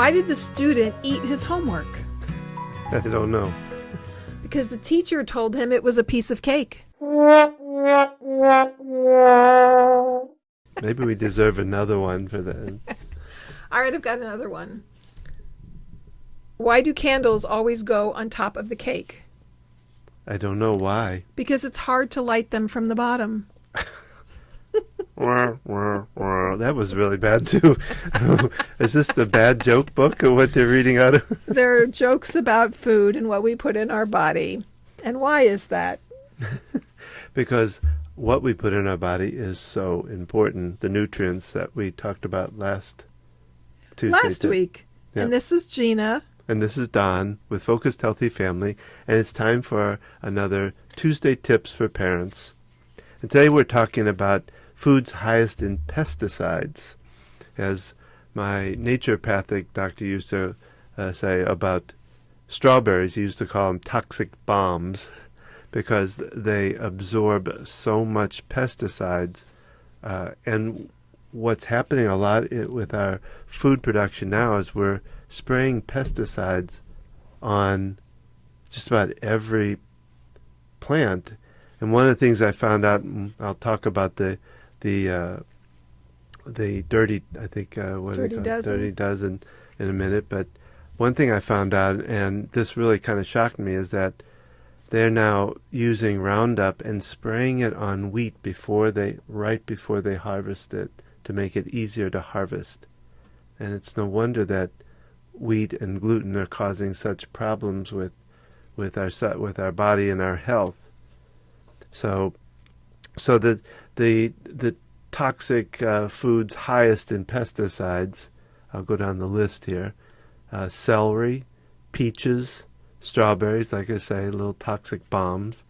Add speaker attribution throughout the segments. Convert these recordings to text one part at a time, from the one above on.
Speaker 1: Why did the student eat his homework?
Speaker 2: I don't know.
Speaker 1: Because the teacher told him it was a piece of cake.
Speaker 2: Maybe we deserve another one for that.
Speaker 1: All right, I've got another one. Why do candles always go on top of the cake?
Speaker 2: I don't know why.
Speaker 1: Because it's hard to light them from the bottom.
Speaker 2: That was really bad too. Is this the bad joke book or what they're reading out of?
Speaker 1: There are jokes about food and what we put in our body. And why is that?
Speaker 2: Because what we put in our body is so important. The nutrients that we talked about last Tuesday.
Speaker 1: Last week.
Speaker 2: Yep.
Speaker 1: And this is Gina.
Speaker 2: And this is Don with Focused Healthy Family. And it's time for another Tuesday Tips for Parents. And today we're talking about foods highest in pesticides. As my naturopathic doctor used to say about strawberries, he used to call them toxic bombs because they absorb so much pesticides. And what's happening a lot with our food production now is we're spraying pesticides on just about every plant. And one of the things I found out, and I'll talk about the dirty, I think, what
Speaker 1: Dirty
Speaker 2: do they call it?
Speaker 1: dozen.
Speaker 2: Dirty dozen in a minute. But one thing I found out, and this really kind of shocked me, is that they're now using Roundup and spraying it on wheat right before they harvest it to make it easier to harvest. And it's no wonder that wheat and gluten are causing such problems with our body and our health. So the toxic foods highest in pesticides, I'll go down the list here: celery, peaches, strawberries, like I say, little toxic bombs,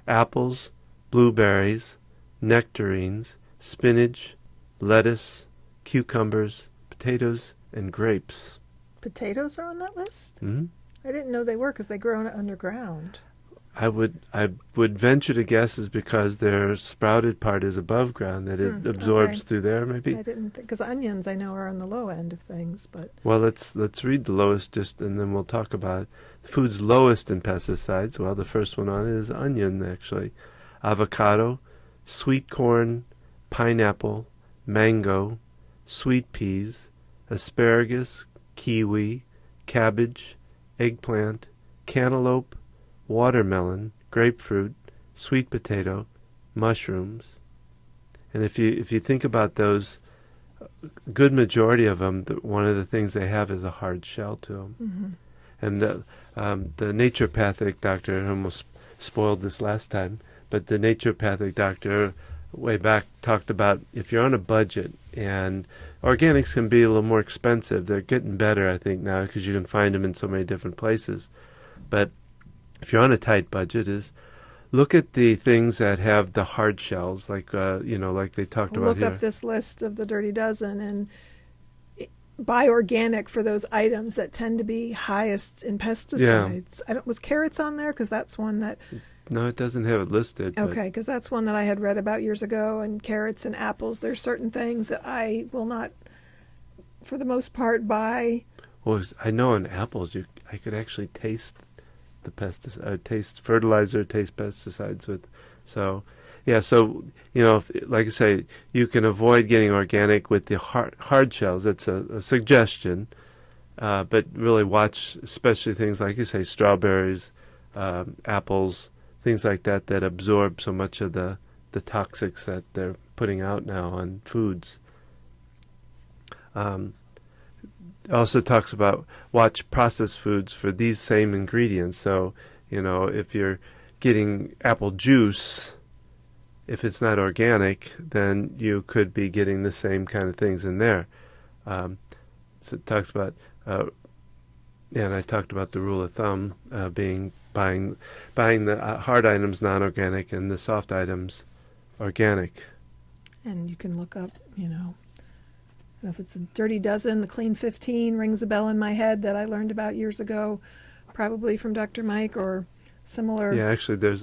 Speaker 2: apples, blueberries, nectarines, spinach, lettuce, cucumbers, potatoes, and grapes.
Speaker 1: Potatoes are on that list?
Speaker 2: Mm-hmm.
Speaker 1: I didn't know they were because they grow underground.
Speaker 2: I would venture to guess is because their sprouted part is above ground, that it absorbs through there, maybe.
Speaker 1: I didn't think, because onions I know are on the low end of things, but
Speaker 2: Well, let's read the lowest and then we'll talk about the foods lowest in pesticides. Well, the first one on it is onion, actually. Avocado, sweet corn, pineapple, mango, sweet peas, asparagus, kiwi, cabbage, eggplant, cantaloupe, watermelon, grapefruit, sweet potato, mushrooms. And if you think about those, a good majority of them, one of the things they have is a hard shell to them.
Speaker 1: mm-hmm.
Speaker 2: And the naturopathic doctor, I almost spoiled this last time, but the naturopathic doctor way back talked about if you're on a budget, and organics can be a little more expensive. They're getting better, I think, now because you can find them in so many different places. But if you're on a tight budget, is look at the things that have the hard shells, like like they talked about
Speaker 1: Look
Speaker 2: here.
Speaker 1: up this list of the Dirty Dozen and buy organic for those items that tend to be highest in pesticides. Was carrots on there? Because that's one that...
Speaker 2: No, it doesn't have it listed.
Speaker 1: Okay, because that's one that I had read about years ago. And carrots and apples, there's certain things that I will not, for the most part, buy. Well,
Speaker 2: I know in apples, I could actually taste the pesticide, taste fertilizer, taste pesticides with. So, yeah. So like I say, you can avoid getting organic with the hard shells. It's a suggestion, but really watch, especially things like you say, strawberries, apples, things like that absorb so much of the toxics that they're putting out now on foods. Also talks about watch processed foods for these same ingredients. So, if you're getting apple juice, if it's not organic, then you could be getting the same kind of things in there. So it talks about, and I talked about the rule of thumb being buying the hard items non-organic and the soft items organic.
Speaker 1: And you can look up, if it's a Dirty Dozen, the Clean 15 rings a bell in my head that I learned about years ago, probably from Dr. Mike or similar.
Speaker 2: Yeah, actually, they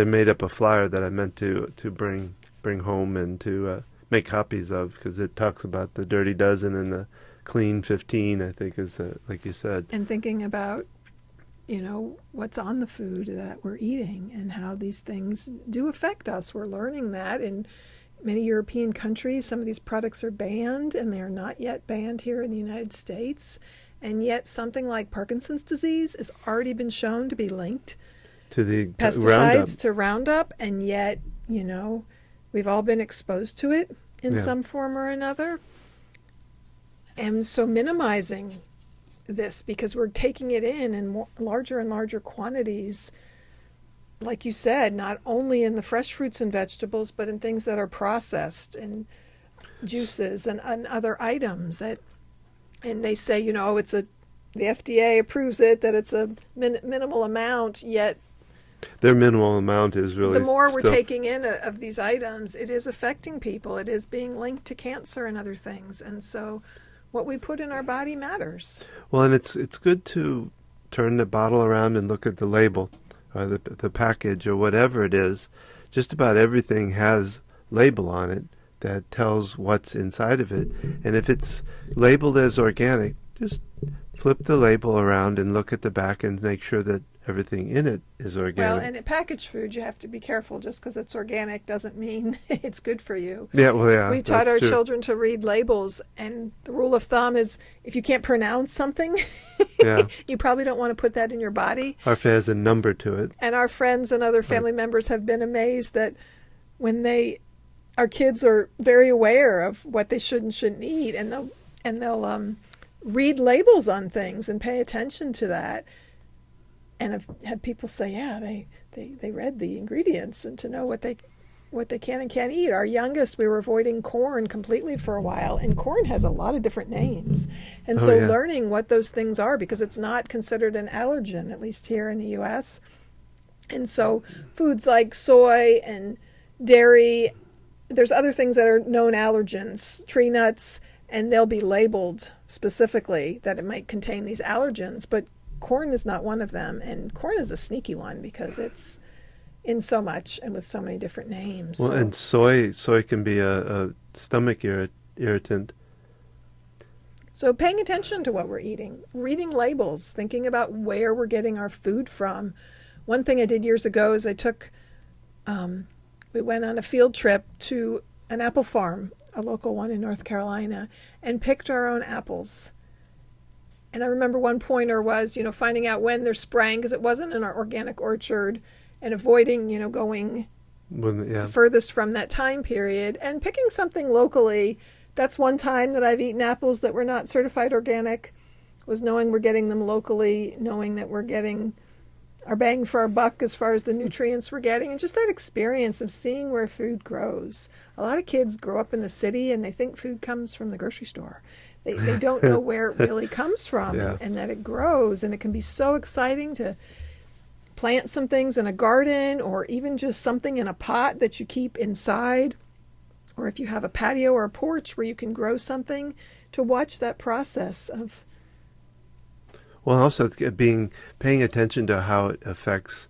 Speaker 2: made up a flyer that I meant to bring home and to make copies of, because it talks about the Dirty Dozen and the clean 15, I think is like you said.
Speaker 1: And thinking about, what's on the food that we're eating and how these things do affect us. We're learning that in many European countries. Some of these products are banned, and they are not yet banned here in the United States. And yet something like Parkinson's disease has already been shown to be linked
Speaker 2: To the
Speaker 1: pesticides
Speaker 2: Roundup.
Speaker 1: to Roundup, and yet, we've all been exposed to it in
Speaker 2: Yeah.
Speaker 1: some form or another. And so minimizing this, because we're taking it in larger and larger quantities, like you said, not only in the fresh fruits and vegetables, but in things that are processed and juices and other items and they say, the FDA approves it, that it's a minimal amount, yet
Speaker 2: Their minimal amount is really
Speaker 1: the more we're
Speaker 2: still-
Speaker 1: taking in of these items, it is affecting people. It is being linked to cancer and other things. And so what we put in our body matters.
Speaker 2: Well, and it's good to turn the bottle around and look at the label or the package or whatever it is. Just about everything has label on it that tells what's inside of it. And if it's labeled as organic, just flip the label around and look at the back and make sure that everything in it is organic.
Speaker 1: Well, and in packaged food, you have to be careful. Just because it's organic doesn't mean it's good for you.
Speaker 2: Yeah, well, yeah.
Speaker 1: We taught
Speaker 2: that's
Speaker 1: our
Speaker 2: true.
Speaker 1: children to read labels, and the rule of thumb is if you can't pronounce something,
Speaker 2: Yeah.
Speaker 1: you probably don't want to put that in your body.
Speaker 2: Or if it has a number to it.
Speaker 1: And our friends and other family members have been amazed that when our kids are very aware of what they should and shouldn't eat, and they'll read labels on things and pay attention to that. And I've had people say, yeah, they read the ingredients and to know what they can and can't eat. Our youngest, we were avoiding corn completely for a while, and corn has a lot of different names. And so
Speaker 2: yeah.
Speaker 1: learning what those things are, because it's not considered an allergen, at least here in the U.S. And so foods like soy and dairy, there's other things that are known allergens, tree nuts, and they'll be labeled specifically that it might contain these allergens, but corn is not one of them. And corn is a sneaky one because it's in so much and with so many different names.
Speaker 2: Well,
Speaker 1: So-
Speaker 2: and soy can be a stomach irritant.
Speaker 1: So paying attention to what we're eating, reading labels, thinking about where we're getting our food from. One thing I did years ago is we went on a field trip to an apple farm, a local one in North Carolina, and picked our own apples. And I remember one pointer was, finding out when they're spraying, because it wasn't in our organic orchard, and avoiding, going
Speaker 2: Yeah.
Speaker 1: furthest from that time period, and picking something locally. That's one time that I've eaten apples that were not certified organic, was knowing we're getting them locally, knowing that we're getting our bang for our buck as far as the nutrients we're getting, and just that experience of seeing where food grows. A lot of kids grow up in the city and they think food comes from the grocery store. They don't know where it really comes from,
Speaker 2: Yeah.
Speaker 1: and that it grows, and it can be so exciting to plant some things in a garden, or even just something in a pot that you keep inside, or if you have a patio or a porch where you can grow something, to watch that process of
Speaker 2: Well, also paying attention to how it affects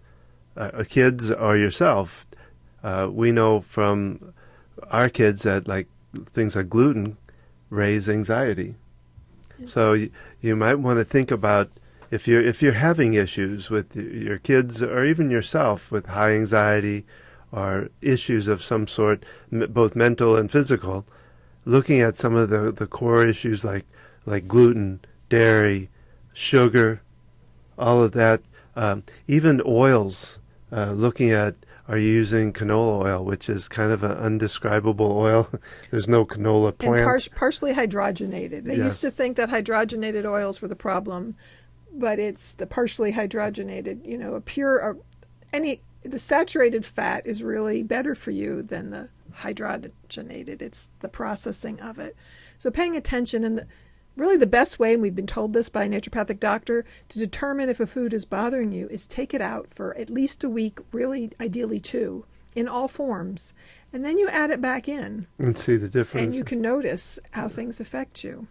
Speaker 2: kids or yourself. We know from our kids that things like gluten raise anxiety. So you might want to think about if you're having issues with your kids or even yourself with high anxiety or issues of some sort, both mental and physical, looking at some of the core issues like gluten, dairy, sugar, all of that, even oils, looking at, are you using canola oil, which is kind of an undescribable oil. There's no canola plant.
Speaker 1: and partially hydrogenated. They
Speaker 2: Yes.
Speaker 1: used to think that hydrogenated oils were the problem, but it's the partially hydrogenated, the saturated fat is really better for you than the hydrogenated. It's the processing of it. So paying attention, and really the best way, and we've been told this by a naturopathic doctor, to determine if a food is bothering you is take it out for at least a week, really ideally 2, in all forms. And then you add it back in,
Speaker 2: And see the difference.
Speaker 1: and you can notice how things affect you.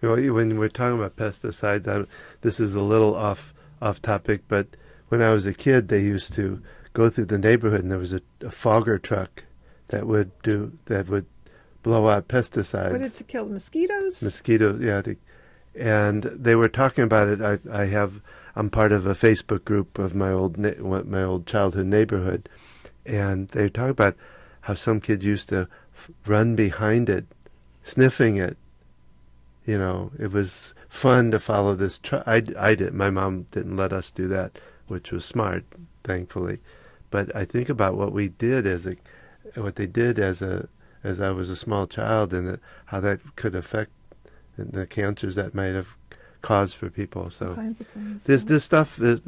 Speaker 2: When we're talking about pesticides, this is a little off topic, but when I was a kid, they used to go through the neighborhood, and there was a fogger truck that would blow out pesticides.
Speaker 1: What, to kill mosquitoes?
Speaker 2: Mosquitoes, yeah. And they were talking about it. I'm part of a Facebook group of my old childhood neighborhood, and they talk about how some kids used to run behind it, sniffing it. You know, it was fun to follow this. I did. My mom didn't let us do that, which was smart, thankfully. But I think about what we did as I was a small child, and how that could affect the cancers that might have caused for people. So
Speaker 1: all kinds of things.
Speaker 2: This stuff is.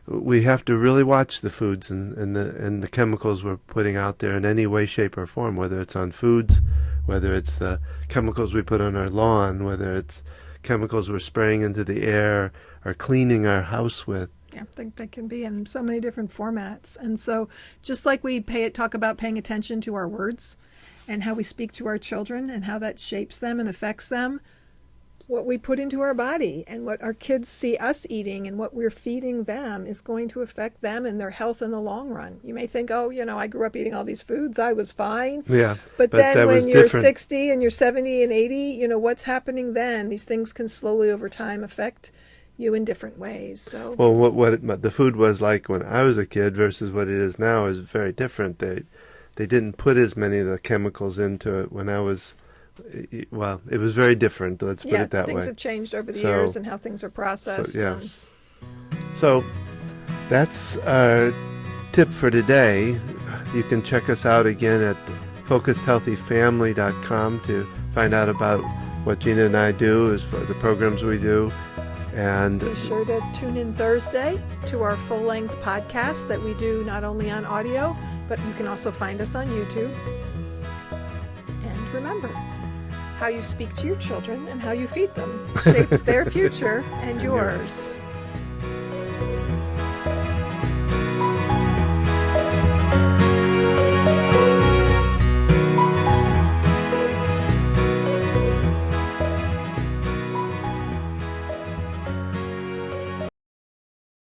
Speaker 2: We have to really watch the foods and the chemicals we're putting out there in any way, shape, or form, whether it's on foods, whether it's the chemicals we put on our lawn, whether it's chemicals we're spraying into the air or cleaning our house with.
Speaker 1: Yeah, I think that can be in so many different formats. And so just like we talk about paying attention to our words and how we speak to our children and how that shapes them and affects them, what we put into our body and what our kids see us eating and what we're feeding them is going to affect them and their health in the long run. You may think, oh, I grew up eating all these foods, I was fine.
Speaker 2: Yeah.
Speaker 1: But then when you're
Speaker 2: different.
Speaker 1: 60 and you're 70 and 80, what's happening then? These things can slowly over time affect you in different ways. So
Speaker 2: well, what the food was like when I was a kid versus what it is now is very different. They didn't put as many of the chemicals into it when I was. Well, it was very different. Let's put it that way.
Speaker 1: Things have changed over the years and how things are processed.
Speaker 2: So, yes. So that's our tip for today. You can check us out again at focusedhealthyfamily.com to find out about what Gina and I do, as for the programs we do. And
Speaker 1: be sure to tune in Thursday to our full-length podcast that we do not only on audio, but you can also find us on YouTube. And remember, how you speak to your children and how you feed them shapes their future and yours.